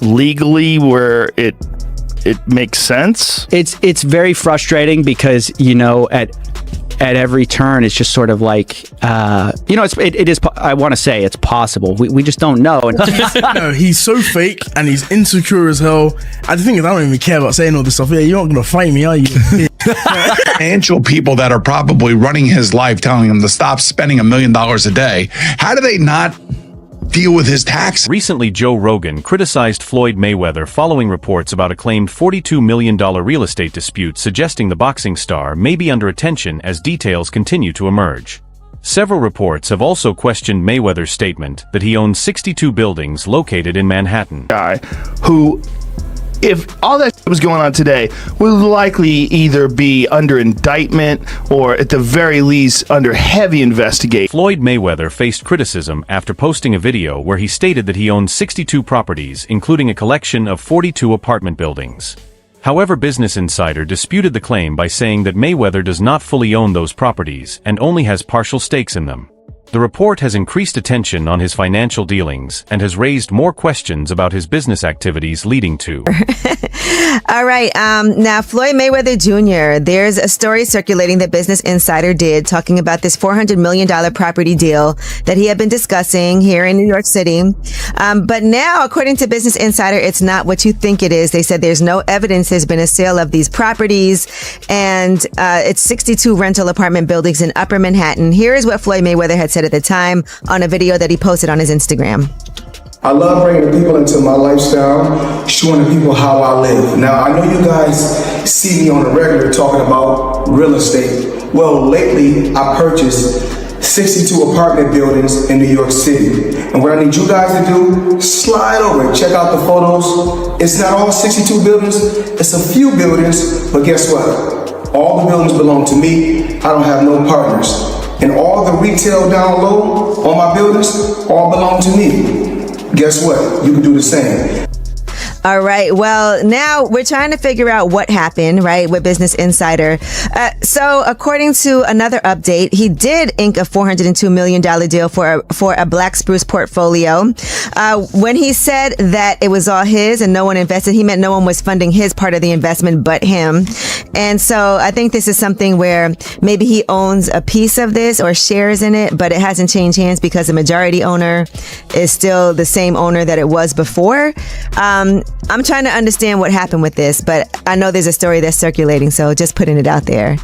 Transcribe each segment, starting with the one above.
legally where it makes sense? It's very frustrating because, at every turn, it's just sort of like, it is, I want to say it's possible. We just don't know. No, he's so fake and he's insecure as hell. The thing is, I don't even care about saying all this stuff. Yeah, you're not going to fight me, are you? Financial people that are probably running his life telling him to stop spending $1 million a day. How do they not deal with his tax? Recently, Joe Rogan criticized Floyd Mayweather following reports about a claimed $42 million real estate dispute, suggesting the boxing star may be under attention as details continue to emerge. Several reports have also questioned Mayweather's statement that he owns 62 buildings located in Manhattan. Guy who, if all that was going on today, would likely either be under indictment or at the very least under heavy investigation. Floyd Mayweather faced criticism after posting a video where he stated that he owns 62 properties, including a collection of 42 apartment buildings. However, Business Insider disputed the claim by saying that Mayweather does not fully own those properties and only has partial stakes in them. The report has increased attention on his financial dealings and has raised more questions about his business activities leading to. All right. Now, Floyd Mayweather Jr., there's a story circulating that Business Insider did talking about this $400 million property deal that he had been discussing here in New York City. But now, according to Business Insider, it's not what you think it is. They said there's no evidence there's been a sale of these properties, and it's 62 rental apartment buildings in Upper Manhattan. Here is what Floyd Mayweather had said at the time on a video that he posted on his Instagram. I love bringing the people into my lifestyle, showing the people how I live. Now, I know you guys see me on the regular talking about real estate. Well, lately, I purchased 62 apartment buildings in New York City. And what I need you guys to do, slide over and check out the photos. It's not all 62 buildings, it's a few buildings, but guess what? All the buildings belong to me. I don't have no partners. And all the retail down low on my buildings all belong to me. Guess what? You can do the same. All right. Well, now we're trying to figure out what happened, right, with Business Insider. So according to another update, he did ink a $402 million deal for a Black Spruce portfolio. When he said that it was all his and no one invested, he meant no one was funding his part of the investment but him. And so I think this is something where maybe he owns a piece of this or shares in it, but it hasn't changed hands because the majority owner is still the same owner that it was before. I'm trying to understand what happened with this, but I know there's a story that's circulating, so just putting it out there.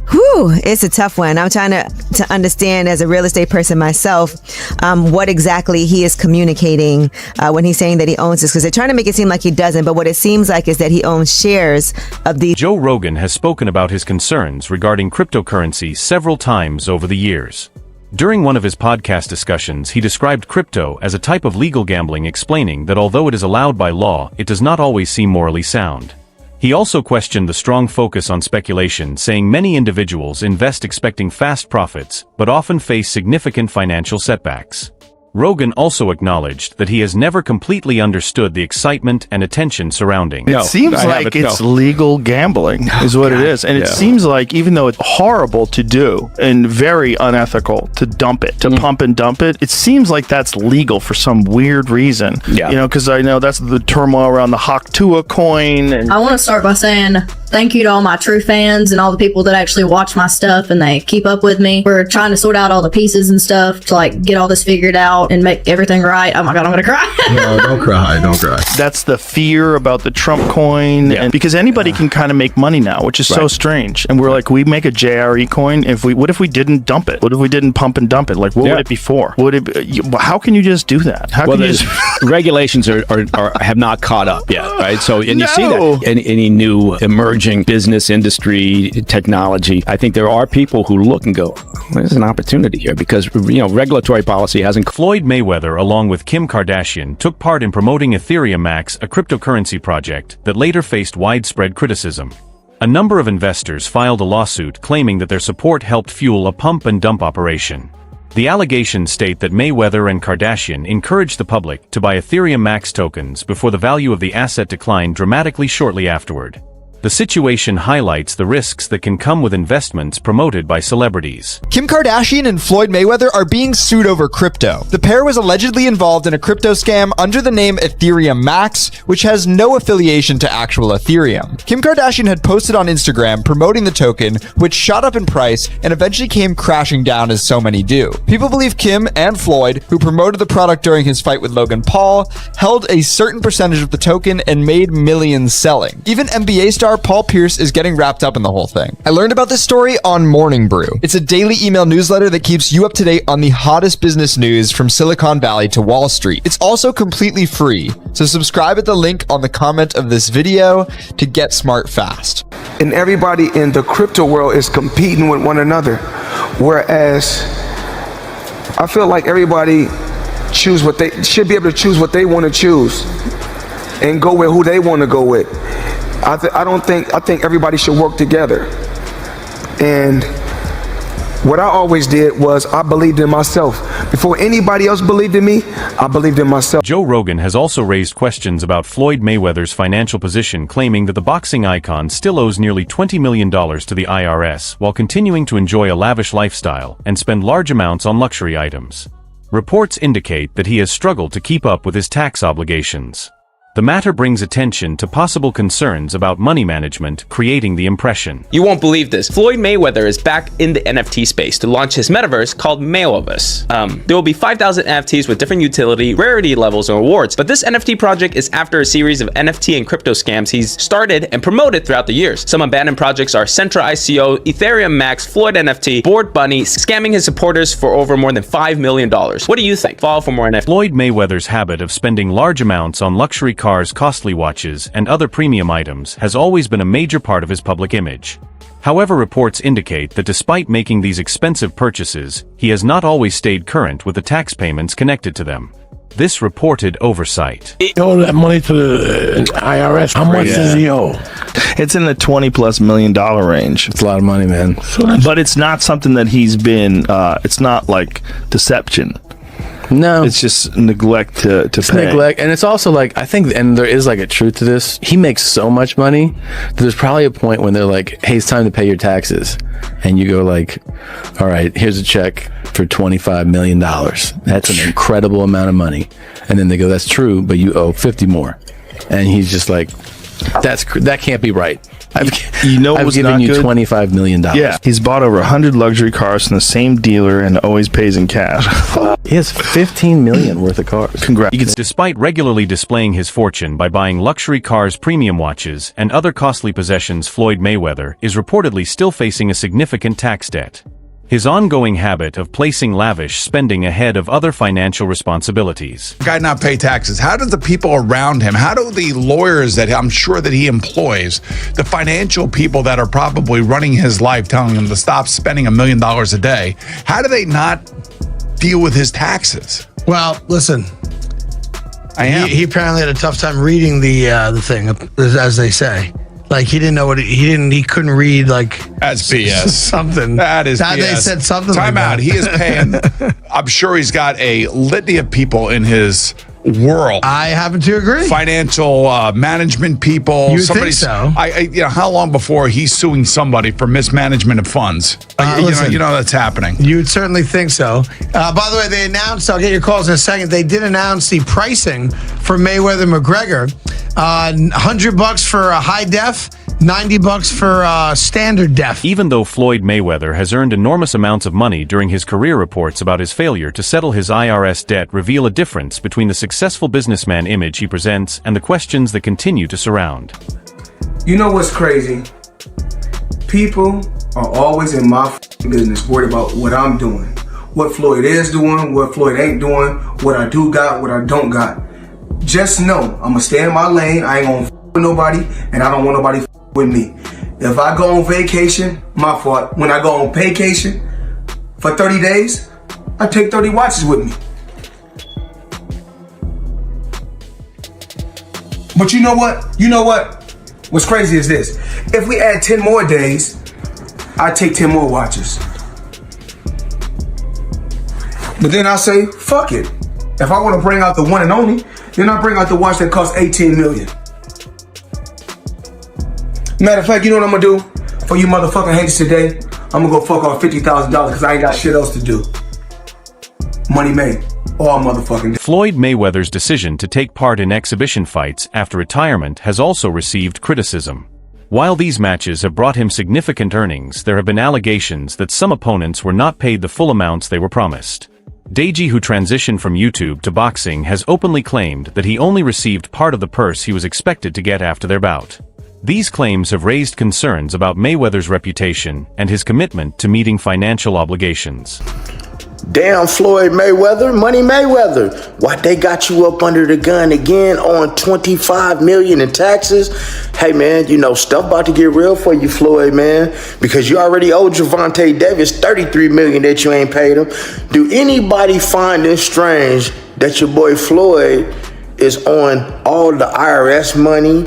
Whew, it's a tough one. I'm trying to understand as a real estate person myself, what exactly he is communicating when he's saying that he owns this, because they're trying to make it seem like he doesn't, but what it seems like is that he owns shares of the... Joe Rogan has spoken about his concerns regarding cryptocurrency several times over the years. During one of his podcast discussions, he described crypto as a type of legal gambling, explaining that although it is allowed by law, it does not always seem morally sound. He also questioned the strong focus on speculation, saying many individuals invest expecting fast profits, but often face significant financial setbacks. Rogan also acknowledged that he has never completely understood the excitement and attention surrounding. It seems like it's legal gambling is what it is. And it seems like, even though it's horrible to do and very unethical to dump it, to pump and dump it, it seems like that's legal for some weird reason. Yeah. You know, because I know that's the turmoil around the Haktua coin. And I want to start by saying thank you to all my true fans and all the people that actually watch my stuff and they keep up with me. We're trying to sort out all the pieces and stuff to like get all this figured out and make everything right. Oh my God, I'm gonna cry. No, don't cry, don't cry. That's the fear about the Trump coin, and because anybody can kind of make money now, which is so strange. And we're like, we make a JRE coin. What if we didn't dump it? What if we didn't pump and dump it? Like, what would it be for? Would it be, how can you just do that? How can you just... regulations are have not caught up yet, right? So, and you see that in any new emerging business industry technology, I think there are people who look and go, there's an opportunity here, because regulatory policy hasn't. Floyd Mayweather, along with Kim Kardashian, took part in promoting Ethereum Max, a cryptocurrency project that later faced widespread criticism. A number of investors filed a lawsuit claiming that their support helped fuel a pump and dump operation. The allegations state that Mayweather and Kardashian encouraged the public to buy Ethereum Max tokens before the value of the asset declined dramatically shortly afterward. The situation highlights the risks that can come with investments promoted by celebrities. Kim Kardashian and Floyd Mayweather are being sued over crypto. The pair was allegedly involved in a crypto scam under the name Ethereum Max, which has no affiliation to actual Ethereum. Kim Kardashian had posted on Instagram promoting the token, which shot up in price and eventually came crashing down as so many do. People believe Kim and Floyd, who promoted the product during his fight with Logan Paul, held a certain percentage of the token and made millions selling. Even NBA star Paul Pierce is getting wrapped up in the whole thing. I learned about this story on Morning Brew. It's a daily email newsletter that keeps you up to date on the hottest business news from Silicon Valley to Wall Street. It's also completely free, so subscribe at the link on the comment of this video to get smart fast. And everybody in the crypto world is competing with one another, whereas I feel like everybody should be able to choose what they want to choose and go with who they want to go with. I think everybody should work together. And what I always did was I believed in myself. Before anybody else believed in me, I believed in myself. Joe Rogan has also raised questions about Floyd Mayweather's financial position, claiming that the boxing icon still owes nearly $20 million to the IRS while continuing to enjoy a lavish lifestyle and spend large amounts on luxury items. Reports indicate that he has struggled to keep up with his tax obligations. The matter brings attention to possible concerns about money management, creating the impression. You won't believe this. Floyd Mayweather is back in the NFT space to launch his metaverse called Mayweatherverse. There will be 5,000 NFTs with different utility, rarity levels, and rewards, but this NFT project is after a series of NFT and crypto scams he's started and promoted throughout the years. Some abandoned projects are Centra ICO, Ethereum Max, Floyd NFT, Bored Bunny, scamming his supporters for over more than $5 million. What do you think? Follow for more NFT. Floyd Mayweather's habit of spending large amounts on luxury cars, costly watches, and other premium items has always been a major part of his public image. However, reports indicate that despite making these expensive purchases, he has not always stayed current with the tax payments connected to them. This reported oversight. He owed that money to the IRS. How much does he owe? It's in the $20+ million range. It's a lot of money, man. But it's not something that he's been, it's not like deception. No, it's just neglect to pay. Neglect, and it's also like, I think, and there is like a truth to this. He makes so much money that there's probably a point when they're like, "Hey, it's time to pay your taxes," and you go like, "All right, here's a check for $25 million. That's an incredible amount of money." And then they go, "That's true, but you owe 50 more," and he's just like, that can't be right. I've given you $25 million. Yeah, he's bought over 100 luxury cars from the same dealer and always pays in cash. He has $15 million worth of cars. Congrats. Despite regularly displaying his fortune by buying luxury cars, premium watches, and other costly possessions, Floyd Mayweather is reportedly still facing a significant tax debt. His ongoing habit of placing lavish spending ahead of other financial responsibilities. Guy not pay taxes. How do the people around him, how do the lawyers that I'm sure that he employs, the financial people that are probably running his life, telling him to stop spending $1 million a day, how do they not deal with his taxes? Well, listen, he apparently had a tough time reading the thing, as they say. Like he didn't know what he couldn't read, like that's BS. Something that is BS. They said something. Time like out. That. He is paying. I'm sure he's got a litany of people in his world. I happen to agree. Financial management people. You think so? How long before he's suing somebody for mismanagement of funds? Listen, you know that's happening. You would certainly think so. By the way, they announced. I'll get your calls in a second. They did announce the pricing for Mayweather McGregor. $100 for a high def. $90 for standard def. Even though Floyd Mayweather has earned enormous amounts of money during his career, reports about his failure to settle his IRS debt reveal a difference between the successful businessman image he presents and the questions that continue to surround. You know what's crazy? People are always in my business worried about what I'm doing. What Floyd is doing, what Floyd ain't doing, what I do got, what I don't got. Just know, I'm gonna stay in my lane. I ain't gonna with nobody, and I don't want nobody with me. If I go on vacation, my fault. When I go on vacation for 30 days, I take 30 watches with me. But you know what? What's crazy is this. If we add 10 more days, I take 10 more watches. But then I say, fuck it. If I want to bring out the one and only, then I bring out the watch that costs $18 million. Matter of fact, you know what I'm gonna do for you motherfucking haters today? I'm gonna go fuck off $50,000 because I ain't got shit else to do. Money made. All motherfucking day. Floyd Mayweather's decision to take part in exhibition fights after retirement has also received criticism. While these matches have brought him significant earnings, there have been allegations that some opponents were not paid the full amounts they were promised. Deji, who transitioned from YouTube to boxing, has openly claimed that he only received part of the purse he was expected to get after their bout. These claims have raised concerns about Mayweather's reputation and his commitment to meeting financial obligations. Damn Floyd Mayweather, Money Mayweather. Why they got you up under the gun again on $25 million in taxes? Hey man, you know, stuff about to get real for you, Floyd, man, because you already owe Gervonta Davis $33 million that you ain't paid him. Do anybody find it strange that your boy Floyd is on all the IRS money,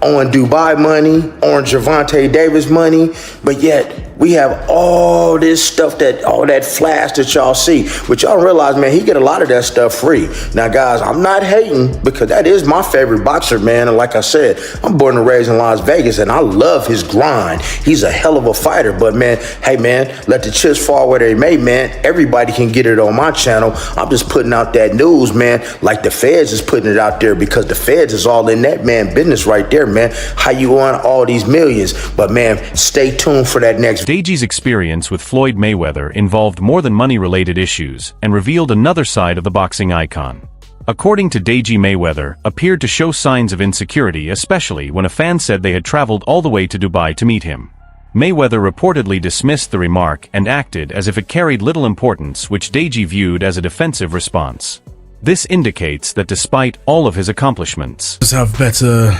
on Dubai money, on Gervonta Davis money, but yet we have all this stuff, all that flash that y'all see, but y'all realize, man, he get a lot of that stuff free. Now, guys, I'm not hating because that is my favorite boxer, man. And like I said, I'm born and raised in Las Vegas, and I love his grind. He's a hell of a fighter, but man, hey, man, let the chips fall where they may, man. Everybody can get it on my channel. I'm just putting out that news, man, like the feds is putting it out there because the feds is all in that, man, business right there, man. How you want all these millions? But, man, stay tuned for that next video. Deji's experience with Floyd Mayweather involved more than money-related issues and revealed another side of the boxing icon. According to Deji, Mayweather appeared to show signs of insecurity, especially when a fan said they had traveled all the way to Dubai to meet him. Mayweather reportedly dismissed the remark and acted as if it carried little importance, which Deji viewed as a defensive response. This indicates that despite all of his accomplishments, just have better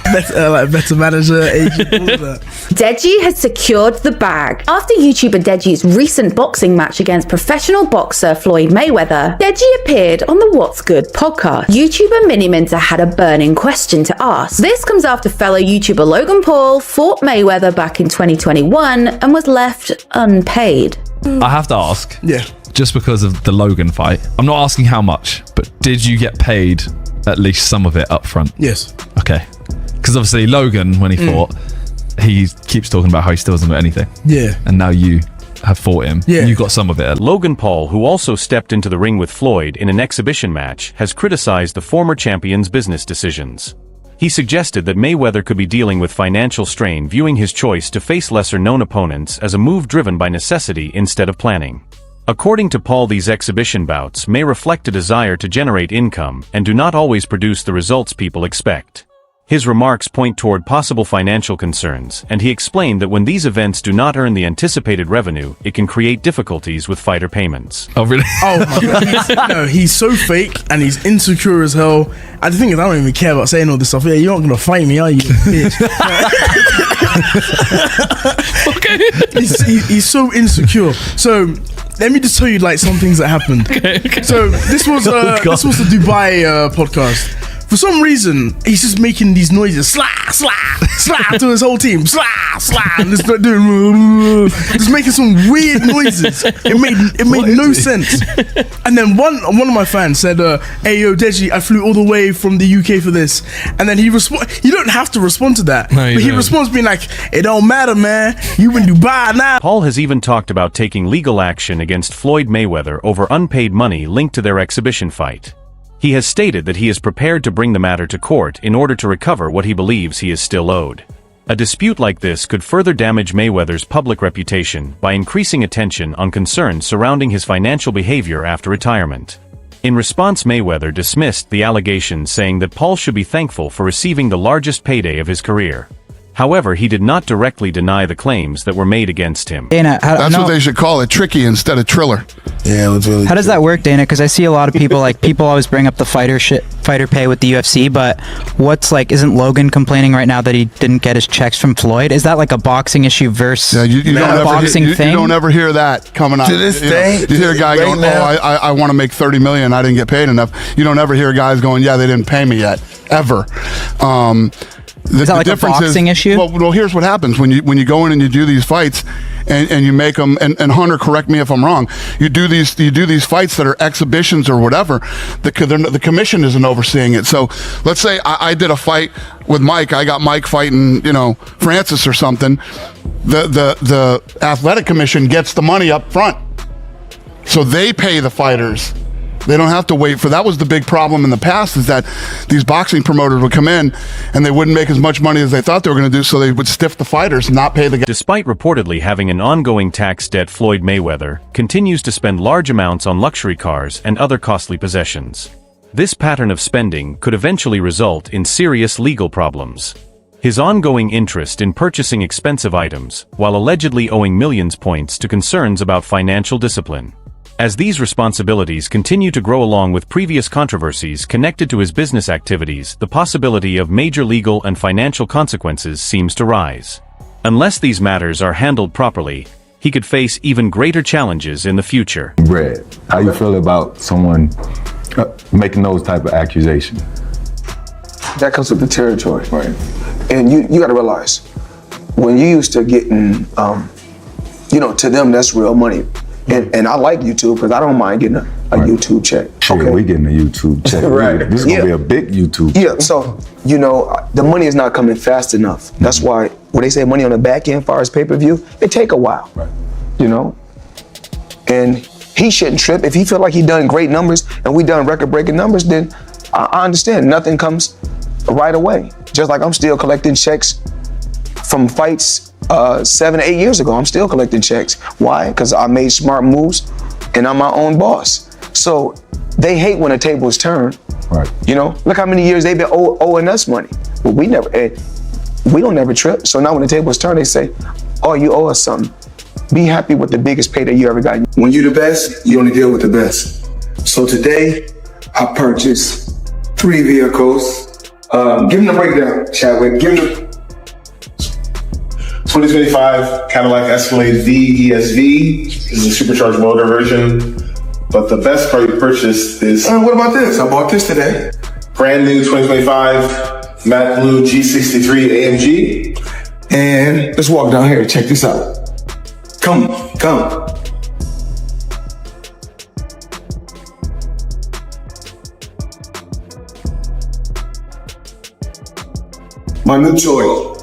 manager, agent, all of that. Deji has secured the bag. After YouTuber Deji's recent boxing match against professional boxer Floyd Mayweather, Deji appeared on the What's Good podcast. YouTuber Miniminter had a burning question to ask. This comes after fellow YouTuber Logan Paul fought Mayweather back in 2021 and was left unpaid. I have to ask. Yeah. Just because of the Logan fight, I'm not asking how much, but did you get paid at least some of it up front? Yes. Okay. Because obviously Logan, when he fought, he keeps talking about how he still hasn't got anything. Yeah. And now you have fought him. Yeah. And you got some of it. Logan Paul, who also stepped into the ring with Floyd in an exhibition match, has criticized the former champion's business decisions. He suggested that Mayweather could be dealing with financial strain, viewing his choice to face lesser-known opponents as a move driven by necessity instead of planning. According to Paul, these exhibition bouts may reflect a desire to generate income and do not always produce the results people expect. His remarks point toward possible financial concerns, and he explained that when these events do not earn the anticipated revenue, it can create difficulties with fighter payments. Oh, really? Oh, my God. He's so fake, and he's insecure as hell. And the thing is, I don't even care about saying all this stuff. Yeah, you're not going to fight me, are you, bitch? Okay. He's so insecure. So let me just tell you like some things that happened. Okay. So this was the Dubai podcast. For some reason, he's just making these noises, slap, slap, slap to his whole team, slap, slap, and just making some weird noises. It made no sense. And then one of my fans said, "Hey yo, Deji, I flew all the way from the UK for this." And then he you don't have to respond to that, but he responds being like, "It don't matter, man. You in Dubai now." Paul has even talked about taking legal action against Floyd Mayweather over unpaid money linked to their exhibition fight. He has stated that he is prepared to bring the matter to court in order to recover what he believes he is still owed. A dispute like this could further damage Mayweather's public reputation by increasing attention on concerns surrounding his financial behavior after retirement. In response, Mayweather dismissed the allegations, saying that Paul should be thankful for receiving the largest payday of his career. However, he did not directly deny the claims that were made against him. Dana, that's what they should call it, tricky instead of Triller. Yeah, it was really How does that work, Dana? Because I see a lot of people, people always bring up the fighter pay with the UFC, but isn't Logan complaining right now that he didn't get his checks from Floyd? Is that like a boxing issue versus you don't boxing thing? You don't ever hear that coming out. To this day. You hear a guy going, I want to make $30 million, I didn't get paid enough. You don't ever hear guys going, yeah, they didn't pay me yet, ever. Is that like a boxing issue? Well, here's what happens when you go in and you do these fights, and you make them, and Hunter, correct me if I'm wrong, you do these fights that are exhibitions or whatever, the commission isn't overseeing it. So let's say I did a fight with Mike, I got Mike fighting, Francis or something, the athletic commission gets the money up front. So they pay the fighters. They don't have to wait for. That was the big problem in the past, is that these boxing promoters would come in and they wouldn't make as much money as they thought they were going to do, so they would stiff the fighters and not pay the guys. Despite reportedly having an ongoing tax debt, Floyd Mayweather continues to spend large amounts on luxury cars and other costly possessions. This pattern of spending could eventually result in serious legal problems. His ongoing interest in purchasing expensive items, while allegedly owing millions, points to concerns about financial discipline. As these responsibilities continue to grow along with previous controversies connected to his business activities, the possibility of major legal and financial consequences seems to rise. Unless these matters are handled properly, he could face even greater challenges in the future. Brad, how you feel about someone making those type of accusations? That comes with the territory, right? And you got to realize, when you used to getting, to them that's real money. And I like YouTube because I don't mind getting a YouTube check. Sure, we getting a YouTube check. Right. This is going to be a big YouTube check. Yeah, so, the money is not coming fast enough. That's why, when they say money on the back end, as far as pay-per-view, it take a while, And he shouldn't trip. If he feel like he done great numbers and we done record-breaking numbers, then I understand. Nothing comes right away. Just like I'm still collecting checks from fights 7 or 8 years ago. I'm still collecting checks. Why? Because I made smart moves and I'm my own boss. So they hate when the tables turn. Right. Look how many years they've been owing us money. But we don't never trip. So now when the tables turn, they say, oh, you owe us something. Be happy with the biggest payday you ever got. When you're the best, you only deal with the best. So today, I purchased 3 vehicles. Give them the breakdown, Chadwick. Give them the 2025 Cadillac Escalade V ESV. This is a supercharged motor version. But the best car you purchased is... what about this? I bought this today. Brand new 2025 matte blue G63 AMG. And let's walk down here. Check this out. Come. My new toy.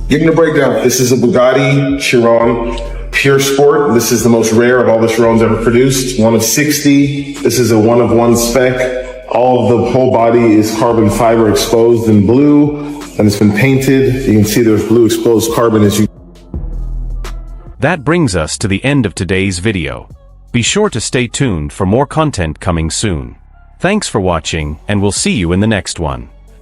Give me the breakdown. This is a Bugatti Chiron Pure Sport. This is the most rare of all the Chirons ever produced. 1 of 60. This is a 1 of 1 spec. All of the whole body is carbon fiber exposed in blue, and it's been painted. You can see there's blue exposed carbon as you... That brings us to the end of today's video. Be sure to stay tuned for more content coming soon. Thanks for watching, and we'll see you in the next one.